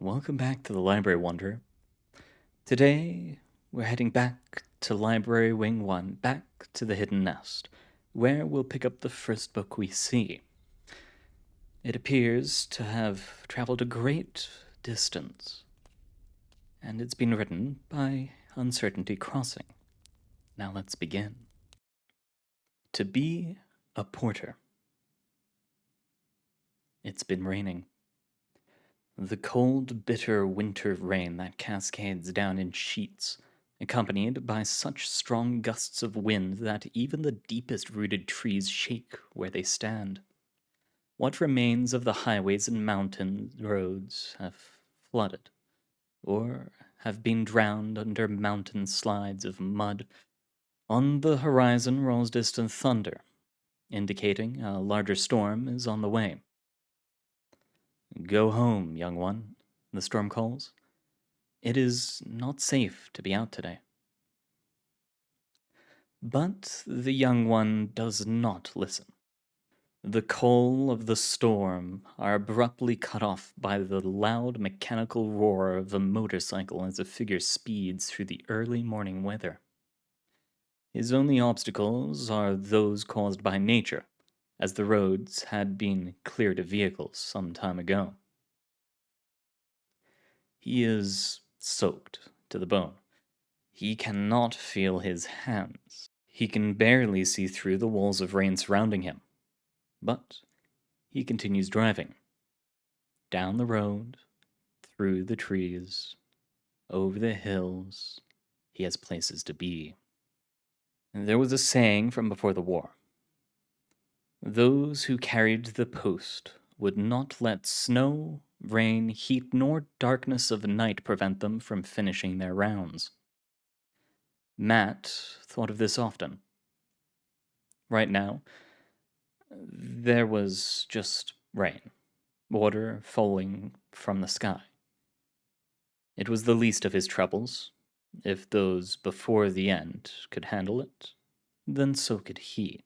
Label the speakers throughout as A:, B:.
A: Welcome back to the Library Wanderer. Today, we're heading back to Library Wing 1, back to the Hidden Nest, where we'll pick up the first book we see. It appears to have traveled a great distance, and it's been written by Uncertainty Crossing. Now let's begin. To be a porter. It's been raining. The cold, bitter winter rain that cascades down in sheets, accompanied by such strong gusts of wind that even the deepest rooted trees shake where they stand. What remains of the highways and mountain roads have flooded, or have been drowned under mountain slides of mud. On the horizon rolls distant thunder, indicating a larger storm is on the way. Go home, young one, the storm calls. It is not safe to be out today. But the young one does not listen. The call of the storm are abruptly cut off by the loud mechanical roar of a motorcycle as a figure speeds through the early morning weather. His only obstacles are those caused by nature, as the roads had been cleared of vehicles some time ago. He is soaked to the bone. He cannot feel his hands. He can barely see through the walls of rain surrounding him. But he continues driving. Down the road, through the trees, over the hills. He has places to be. There was a saying from before the war. Those who carried the post would not let snow, rain, heat, nor darkness of night prevent them from finishing their rounds. Matt thought of this often. Right now, there was just rain, water falling from the sky. It was the least of his troubles. If those before the end could handle it, then so could he.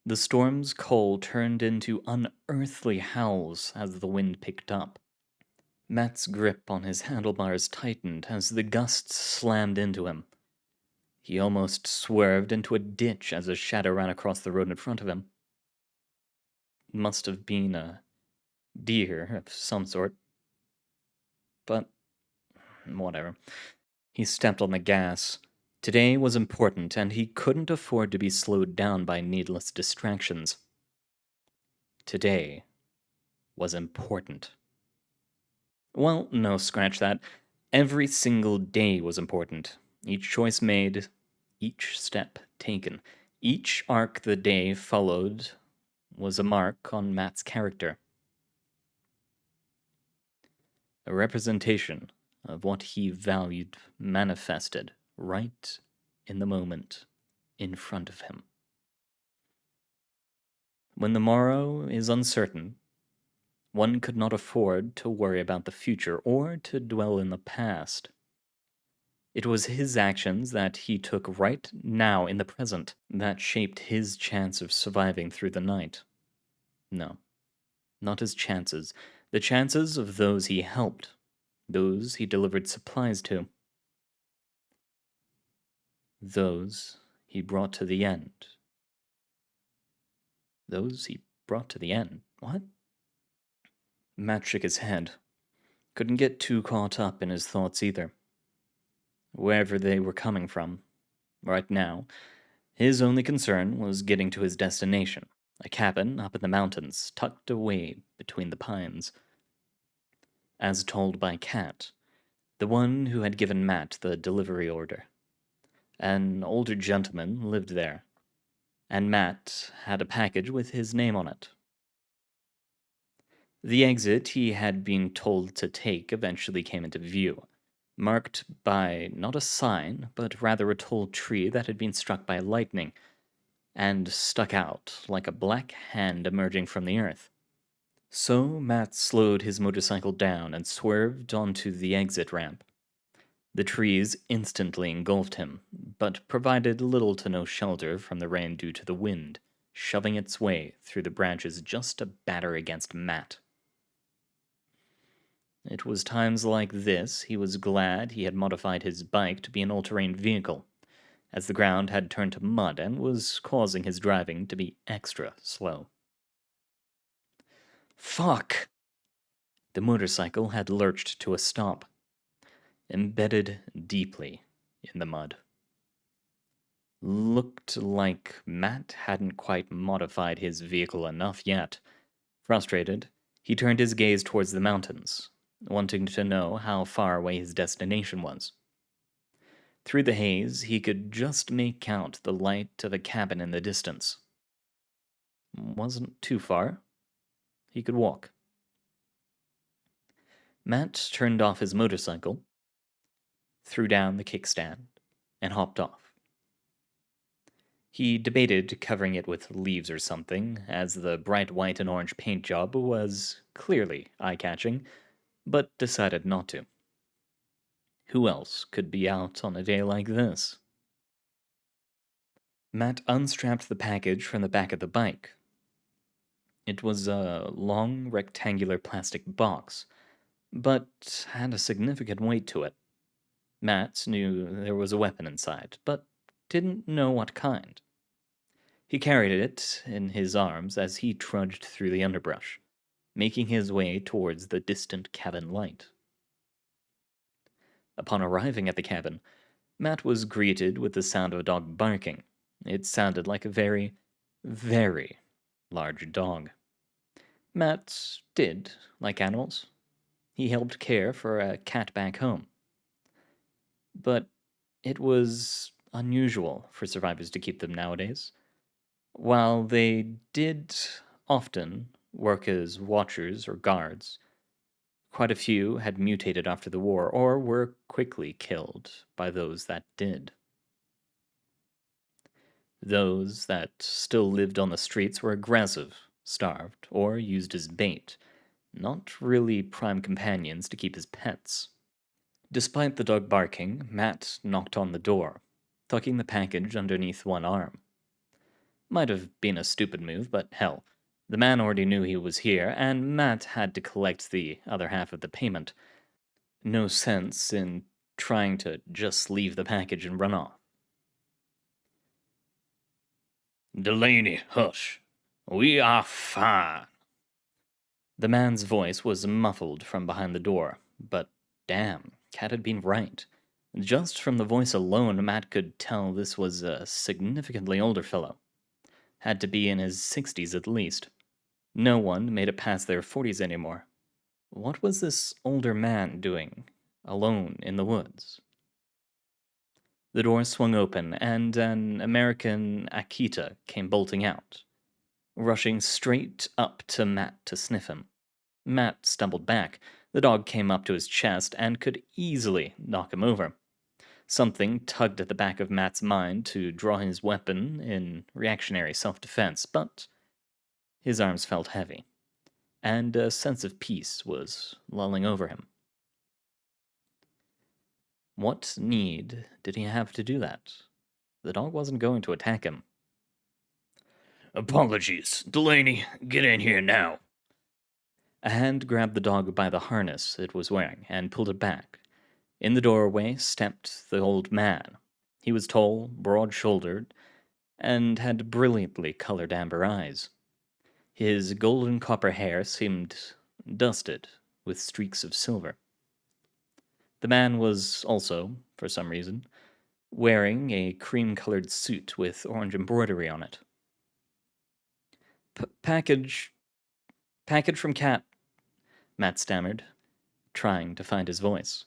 A: The storm's call turned into unearthly howls as the wind picked up. Matt's grip on his handlebars tightened as the gusts slammed into him. He almost swerved into a ditch as a shadow ran across the road in front of him. It must have been a deer of some sort. But whatever. He stepped on the gas. Today was important, and he couldn't afford to be slowed down by needless distractions. Today was important. Well, no, scratch that. Every single day was important. Each choice made, each step taken, each arc the day followed was a mark on Matt's character. A representation of what he valued manifested right in the moment in front of him. When the morrow is uncertain, one could not afford to worry about the future or to dwell in the past. It was his actions that he took right now in the present that shaped his chance of surviving through the night. No, not his chances, the chances of those he helped, those he delivered supplies to. Those he brought to the end. Those he brought to the end? What? Matt shook his head. Couldn't get too caught up in his thoughts either. Wherever they were coming from, right now, his only concern was getting to his destination, a cabin up in the mountains, tucked away between the pines. As told by Kat, the one who had given Matt the delivery order. An older gentleman lived there, and Matt had a package with his name on it. The exit he had been told to take eventually came into view, marked by not a sign, but rather a tall tree that had been struck by lightning, and stuck out like a black hand emerging from the earth. So Matt slowed his motorcycle down and swerved onto the exit ramp. The trees instantly engulfed him, but provided little to no shelter from the rain due to the wind, shoving its way through the branches just to batter against Matt. It was times like this he was glad he had modified his bike to be an all-terrain vehicle, as the ground had turned to mud and was causing his driving to be extra slow. Fuck! The motorcycle had lurched to a stop, embedded deeply in the mud. Looked like Matt hadn't quite modified his vehicle enough yet. Frustrated, he turned his gaze towards the mountains, wanting to know how far away his destination was. Through the haze, he could just make out the light of a cabin in the distance. Wasn't too far. He could walk. Matt turned off his motorcycle, threw down the kickstand, and hopped off. He debated covering it with leaves or something, as the bright white and orange paint job was clearly eye-catching, but decided not to. Who else could be out on a day like this? Matt unstrapped the package from the back of the bike. It was a long, rectangular plastic box, but had a significant weight to it. Matt knew there was a weapon inside, but didn't know what kind. He carried it in his arms as he trudged through the underbrush, making his way towards the distant cabin light. Upon arriving at the cabin, Matt was greeted with the sound of a dog barking. It sounded like a very, very large dog. Matt did like animals. He helped care for a cat back home. But it was unusual for survivors to keep them nowadays. While they did often work as watchers or guards, quite a few had mutated after the war or were quickly killed by those that did. Those that still lived on the streets were aggressive, starved, or used as bait, not really prime companions to keep as pets. Despite the dog barking, Matt knocked on the door, tucking the package underneath one arm. Might have been a stupid move, but hell, the man already knew he was here, and Matt had to collect the other half of the payment. No sense in trying to just leave the package and run off.
B: Delaney, hush. We are fine.
A: The man's voice was muffled from behind the door, but damn, Cat had been right. Just from the voice alone, Matt could tell this was a significantly older fellow. Had to be in his 60s at least. No one made it past their 40s anymore. What was this older man doing, alone in the woods? The door swung open, and an American Akita came bolting out, rushing straight up to Matt to sniff him. Matt stumbled back. The dog came up to his chest and could easily knock him over. Something tugged at the back of Matt's mind to draw his weapon in reactionary self-defense, but his arms felt heavy, and a sense of peace was lulling over him. What need did he have to do that? The dog wasn't going to attack him.
B: Apologies. Delaney, get in here now.
A: A hand grabbed the dog by the harness it was wearing and pulled it back. In the doorway stepped the old man. He was tall, broad-shouldered, and had brilliantly colored amber eyes. His golden copper hair seemed dusted with streaks of silver. The man was also, for some reason, wearing a cream-colored suit with orange embroidery on it. Package from Cat, Matt stammered, trying to find his voice.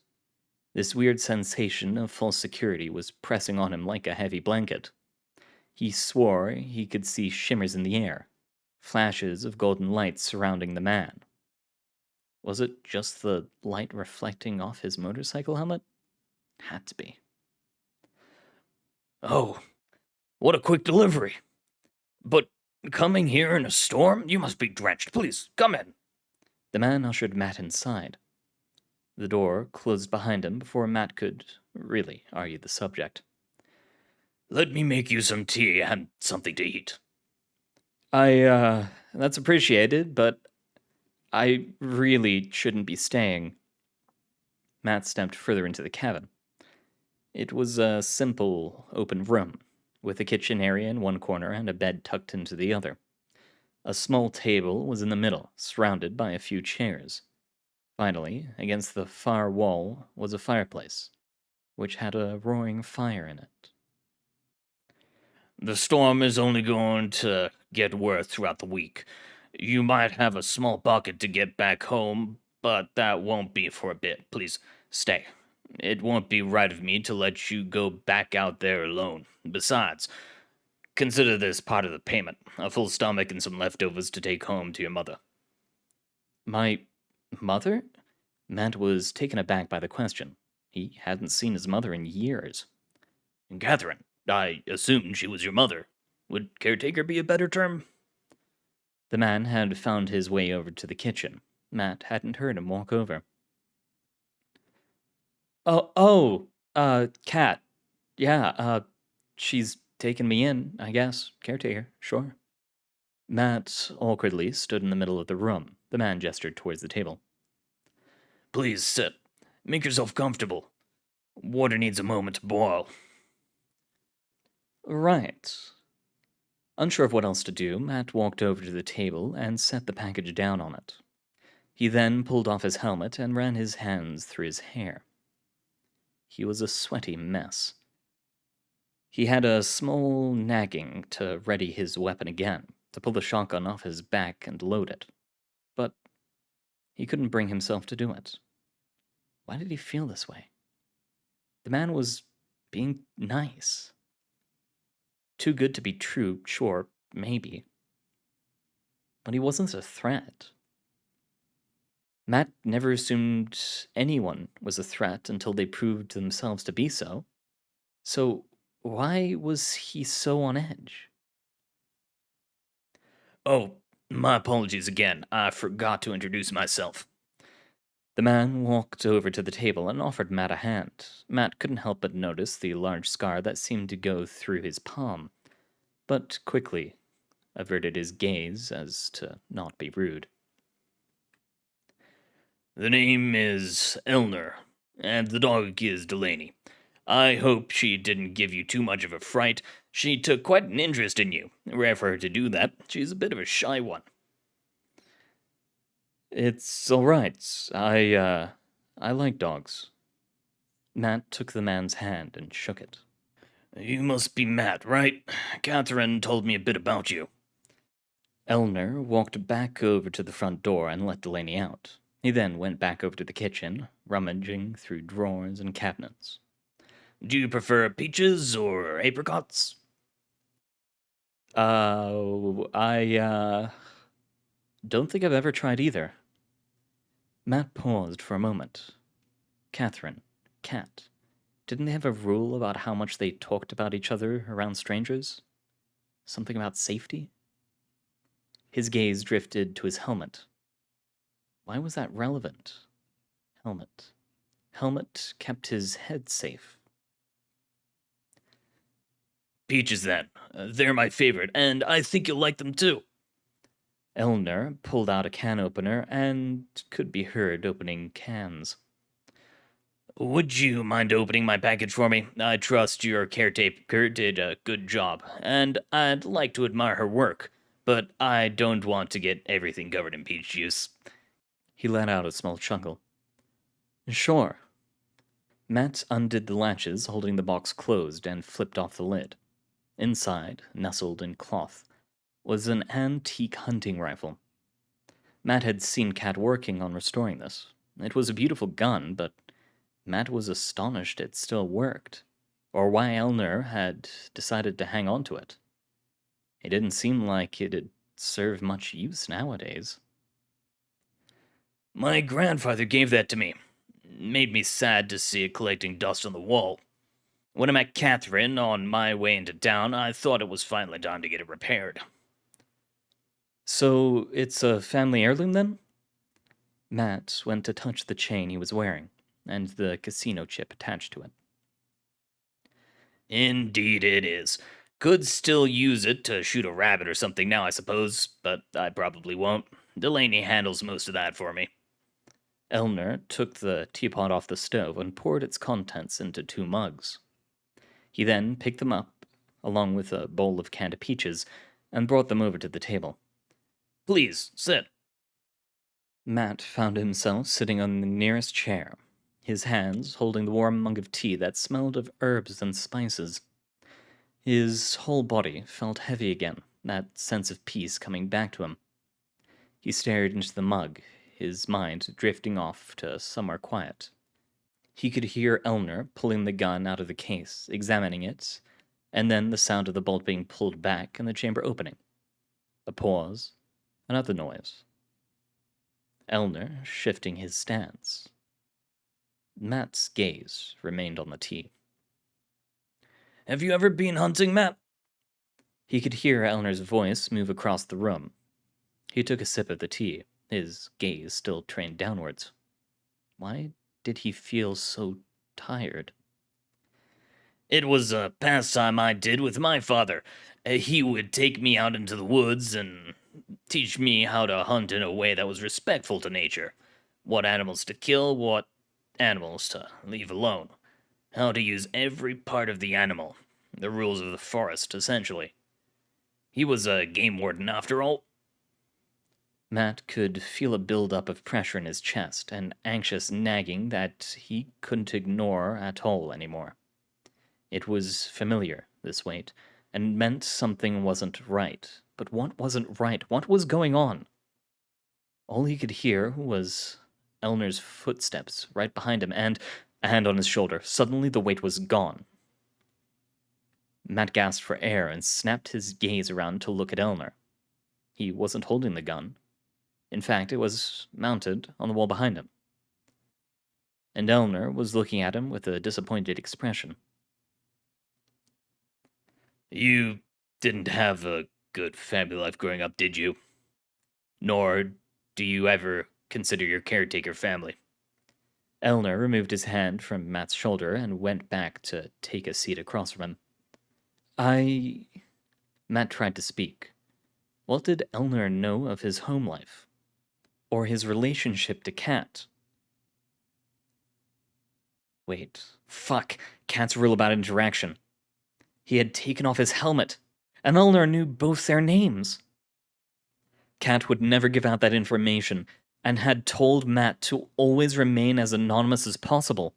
A: This weird sensation of false security was pressing on him like a heavy blanket. He swore he could see shimmers in the air, flashes of golden light surrounding the man. Was it just the light reflecting off his motorcycle helmet? Had to be.
B: Oh, what a quick delivery. But coming here in a storm? You must be drenched. Please, come in.
A: The man ushered Matt inside. The door closed behind him before Matt could really argue the subject.
B: Let me make you some tea and something to eat.
A: That's appreciated, but I really shouldn't be staying. Matt stepped further into the cabin. It was a simple, open room, with a kitchen area in one corner and a bed tucked into the other. A small table was in the middle, surrounded by a few chairs. Finally, against the far wall was a fireplace, which had a roaring fire in it.
B: The storm is only going to get worse throughout the week. You might have a small bucket to get back home, but that won't be for a bit. Please stay. It won't be right of me to let you go back out there alone. Besides, consider this part of the payment, a full stomach and some leftovers to take home to your mother.
A: My mother? Matt was taken aback by the question. He hadn't seen his mother in years.
B: And Catherine, I assumed she was your mother. Would caretaker be a better term?
A: The man had found his way over to the kitchen. Matt hadn't heard him walk over. Cat. Yeah, she's taken me in, I guess. Caretaker, sure. Matt awkwardly stood in the middle of the room. The man gestured towards the table.
B: Please sit. Make yourself comfortable. Water needs a moment to boil.
A: Right. Unsure of what else to do, Matt walked over to the table and set the package down on it. He then pulled off his helmet and ran his hands through his hair. He was a sweaty mess. He had a small nagging to ready his weapon again, to pull the shotgun off his back and load it. But he couldn't bring himself to do it. Why did he feel this way? The man was being nice. Too good to be true, sure, maybe. But he wasn't a threat. Matt never assumed anyone was a threat until they proved themselves to be so. So why was he so on edge?
B: Oh, my apologies again. I forgot to introduce myself.
A: The man walked over to the table and offered Matt a hand. Matt couldn't help but notice the large scar that seemed to go through his palm, but quickly averted his gaze as to not be rude.
B: The name is Elner, and the dog is Delaney. I hope she didn't give you too much of a fright. She took quite an interest in you. Rare for her to do that. She's a bit of a shy one.
A: It's all right. I like dogs. Matt took the man's hand and shook it.
B: You must be Matt, right? Catherine told me a bit about you.
A: Elner walked back over to the front door and let Delaney out. He then went back over to the kitchen, rummaging through drawers and cabinets.
B: Do you prefer peaches or apricots?
A: I don't think I've ever tried either. Matt paused for a moment. Catherine, Cat, didn't they have a rule about how much they talked about each other around strangers? Something about safety? His gaze drifted to his helmet. Why was that relevant? Helmet. Helmet kept his head safe.
B: Peaches, then. They're my favorite, and I think you'll like them too.
A: Elner pulled out a can opener and could be heard opening cans.
B: Would you mind opening my package for me? I trust your caretaker did a good job, and I'd like to admire her work, but I don't want to get everything covered in peach juice.
A: He let out a small chuckle. Sure. Matt undid the latches, holding the box closed, and flipped off the lid. Inside, nestled in cloth, was an antique hunting rifle. Matt had seen Cat working on restoring this. It was a beautiful gun, but Matt was astonished it still worked, or why Elner had decided to hang on to it. It didn't seem like it'd serve much use nowadays.
B: My grandfather gave that to me. Made me sad to see it collecting dust on the wall. When I met Catherine on my way into town, I thought it was finally time to get it repaired.
A: So it's a family heirloom then? Matt went to touch the chain he was wearing, and the casino chip attached to it.
B: Indeed it is. Could still use it to shoot a rabbit or something now, I suppose, but I probably won't. Delaney handles most of that for me.
A: Elner took the teapot off the stove and poured its contents into 2 mugs. He then picked them up, along with a bowl of canned peaches, and brought them over to the table.
B: Please, sit.
A: Matt found himself sitting on the nearest chair, his hands holding the warm mug of tea that smelled of herbs and spices. His whole body felt heavy again, that sense of peace coming back to him. He stared into the mug, his mind drifting off to somewhere quiet. He could hear Elner pulling the gun out of the case, examining it, and then the sound of the bolt being pulled back and the chamber opening. A pause, another noise. Elner shifting his stance. Matt's gaze remained on the tea.
B: Have you ever been hunting, Matt?
A: He could hear Elner's voice move across the room. He took a sip of the tea, his gaze still trained downwards. Why did he feel so tired?
B: It was a pastime I did with my father. He would take me out into the woods and teach me how to hunt in a way that was respectful to nature. What animals to kill, what animals to leave alone. How to use every part of the animal. The rules of the forest, essentially. He was a game warden, after all.
A: Matt could feel a build-up of pressure in his chest, an anxious nagging that he couldn't ignore at all anymore. It was familiar, this weight, and meant something wasn't right. But what wasn't right? What was going on? All he could hear was Elner's footsteps right behind him and a hand on his shoulder. Suddenly the weight was gone. Matt gasped for air and snapped his gaze around to look at Elner. He wasn't holding the gun. In fact, it was mounted on the wall behind him. And Elner was looking at him with a disappointed expression.
B: You didn't have a good family life growing up, did you? Nor do you ever consider your caretaker family.
A: Elner removed his hand from Matt's shoulder and went back to take a seat across from him. Matt tried to speak. What did Elner know of his home life? Or his relationship to Kat? Wait. Fuck. Kat's rule about interaction. He had taken off his helmet, and Elner knew both their names. Kat would never give out that information, and had told Matt to always remain as anonymous as possible.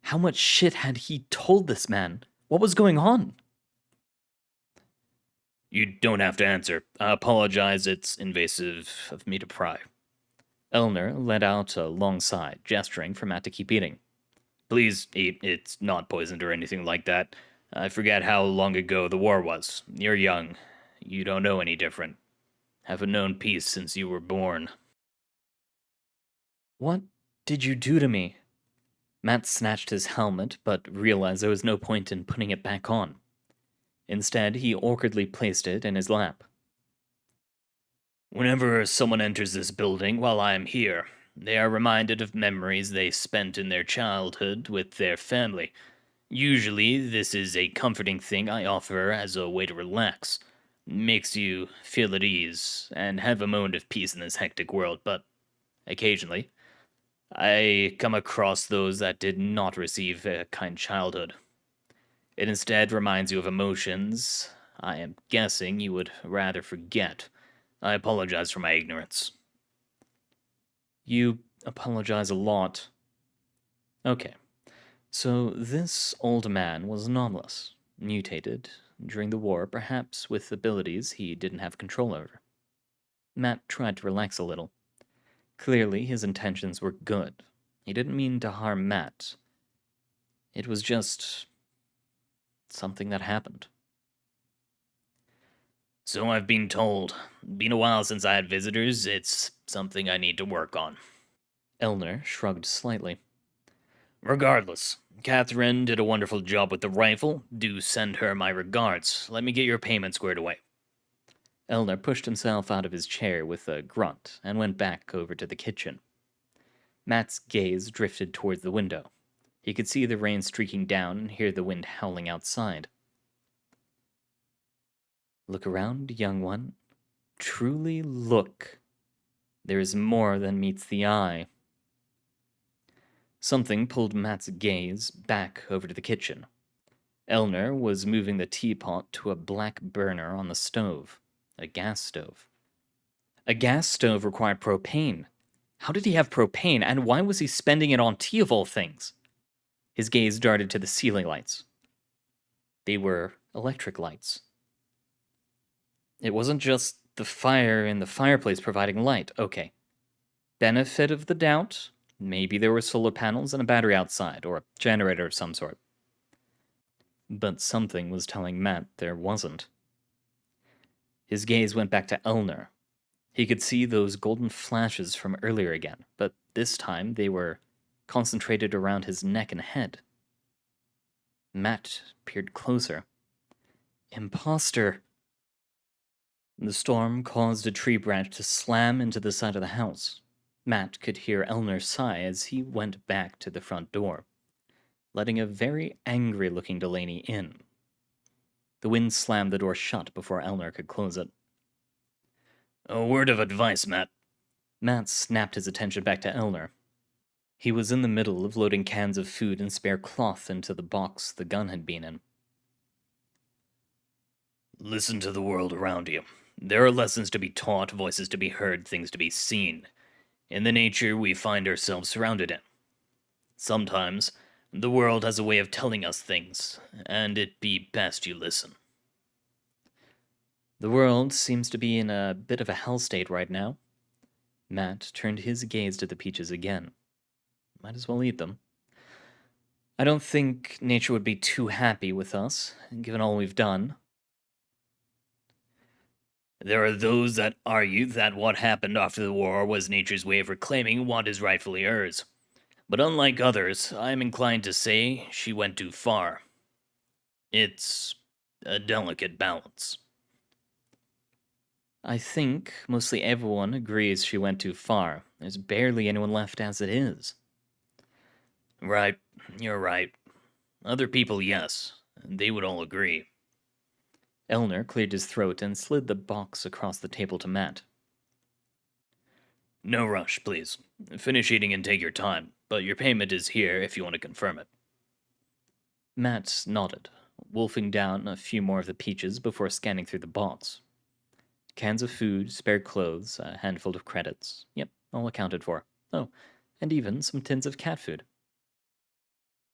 A: How much shit had he told this man? What was going on?
B: You don't have to answer. I apologize, it's invasive of me to pry.
A: Elner let out a long sigh, gesturing for Matt to keep eating.
B: Please eat. It's not poisoned or anything like that. I forget how long ago the war was. You're young. You don't know any different. Haven't known peace since you were born.
A: What did you do to me? Matt snatched his helmet, but realized there was no point in putting it back on. Instead, he awkwardly placed it in his lap.
B: Whenever someone enters this building while I am here, they are reminded of memories they spent in their childhood with their family. Usually, this is a comforting thing I offer as a way to relax. Makes you feel at ease and have a moment of peace in this hectic world, but occasionally, I come across those that did not receive a kind childhood. It instead reminds you of emotions I am guessing you would rather forget. I apologize for my ignorance.
A: You apologize a lot. Okay, so this old man was anomalous, mutated during the war, perhaps with abilities he didn't have control over. Matt tried to relax a little. Clearly, his intentions were good. He didn't mean to harm Matt. It was just something that happened.
B: So I've been told. Been a while since I had visitors. It's something I need to work on.
A: Elner shrugged slightly.
B: Regardless, Catherine did a wonderful job with the rifle. Do send her my regards. Let me get your payment squared away.
A: Elner pushed himself out of his chair with a grunt and went back over to the kitchen. Matt's gaze drifted towards the window. He could see the rain streaking down and hear the wind howling outside. Look around, young one. Truly look. There is more than meets the eye. Something pulled Matt's gaze back over to the kitchen. Elner was moving the teapot to a black burner on the stove, a gas stove. A gas stove required propane. How did he have propane, and why was he spending it on tea of all things? His gaze darted to the ceiling lights. They were electric lights. It wasn't just the fire in the fireplace providing light. Okay. Benefit of the doubt, maybe there were solar panels and a battery outside, or a generator of some sort. But something was telling Matt there wasn't. His gaze went back to Elner. He could see those golden flashes from earlier again, but this time they were concentrated around his neck and head. Matt peered closer. Imposter! The storm caused a tree branch to slam into the side of the house. Matt could hear Elner sigh as he went back to the front door, letting a very angry-looking Delaney in. The wind slammed the door shut before Elner could close it.
B: A word of advice, Matt.
A: Matt snapped his attention back to Elner. He was in the middle of loading cans of food and spare cloth into the box the gun had been in.
B: Listen to the world around you. There are lessons to be taught, voices to be heard, things to be seen, in the nature we find ourselves surrounded in. Sometimes, the world has a way of telling us things, and it be best you listen.
A: The world seems to be in a bit of a hell state right now. Matt turned his gaze to the peaches again. Might as well eat them. I don't think nature would be too happy with us, given all we've done.
B: There are those that argue that what happened after the war was nature's way of reclaiming what is rightfully hers. But unlike others, I am inclined to say she went too far. It's a delicate balance.
A: I think mostly everyone agrees she went too far. There's barely anyone left as it is.
B: Right, you're right. Other people, yes. They would all agree.
A: Elner cleared his throat and slid the box across the table to Matt.
B: No rush, please. Finish eating and take your time, but your payment is here if you want to confirm it.
A: Matt nodded, wolfing down a few more of the peaches before scanning through the box. Cans of food, spare clothes, a handful of credits. Yep, all accounted for. Oh, and even some tins of cat food.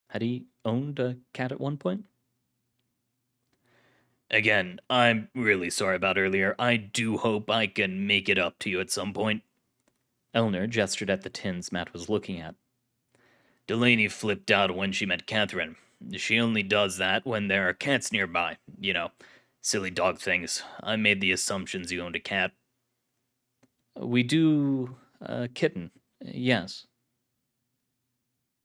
A: Had he owned a cat at one point?
B: Again, I'm really sorry about earlier. I do hope I can make it up to you at some point.
A: Elner gestured at the tins Matt was looking at.
B: Delaney flipped out when she met Catherine. She only does that when there are cats nearby. You know, silly dog things. I made the assumptions you owned a cat.
A: We do a kitten, yes.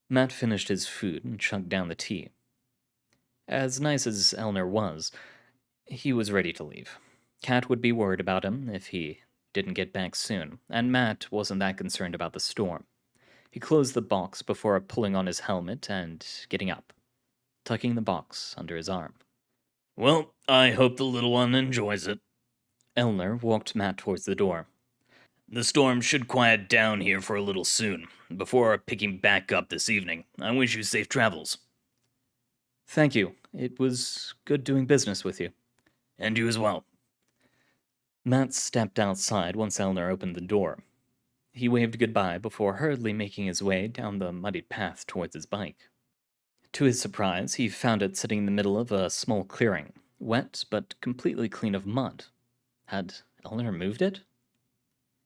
A: Matt finished his food and chugged down the tea. As nice as Elner was, he was ready to leave. Cat would be worried about him if he didn't get back soon, and Matt wasn't that concerned about the storm. He closed the box before pulling on his helmet and getting up, tucking the box under his arm.
B: Well, I hope the little one enjoys it.
A: Elner walked Matt towards the door.
B: The storm should quiet down here for a little soon, before picking back up this evening. I wish you safe travels.
A: Thank you. It was good doing business with you.
B: And you as well.
A: Matt stepped outside once Elner opened the door. He waved goodbye before hurriedly making his way down the muddied path towards his bike. To his surprise, he found it sitting in the middle of a small clearing, wet but completely clean of mud. Had Elner moved it?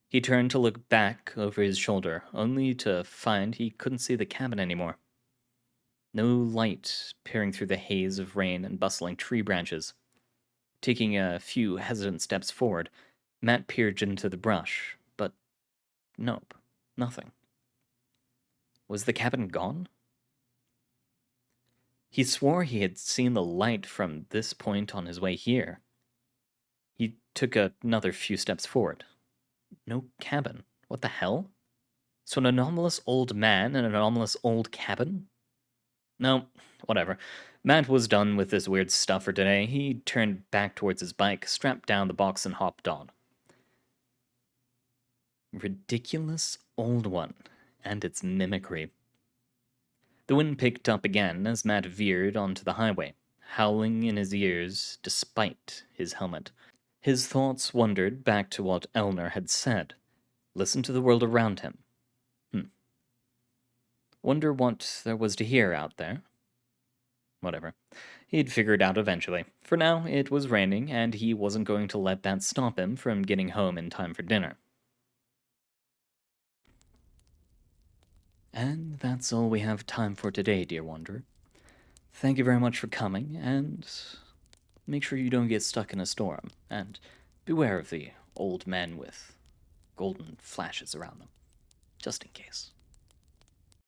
A: He turned to look back over his shoulder, only to find he couldn't see the cabin anymore. No light peering through the haze of rain and bustling tree branches. Taking a few hesitant steps forward, Matt peered into the brush, but nope, nothing. Was the cabin gone? He swore he had seen the light from this point on his way here. He took another few steps forward. No cabin. What the hell? So an anomalous old man in an anomalous old cabin? No, whatever. Matt was done with this weird stuff for today. He turned back towards his bike, strapped down the box, and hopped on. ridiculous old one, and its mimicry. The wind picked up again as Matt veered onto the highway, howling in his ears despite his helmet. His thoughts wandered back to what Elner had said. Listen to the world around him. Wonder what there was to hear out there. Whatever. He'd figure it out eventually. For now, it was raining, and he wasn't going to let that stop him from getting home in time for dinner. And that's all we have time for today, dear wanderer. Thank you very much for coming, and make sure you don't get stuck in a storm, and beware of the old men with golden flashes around them, just in case.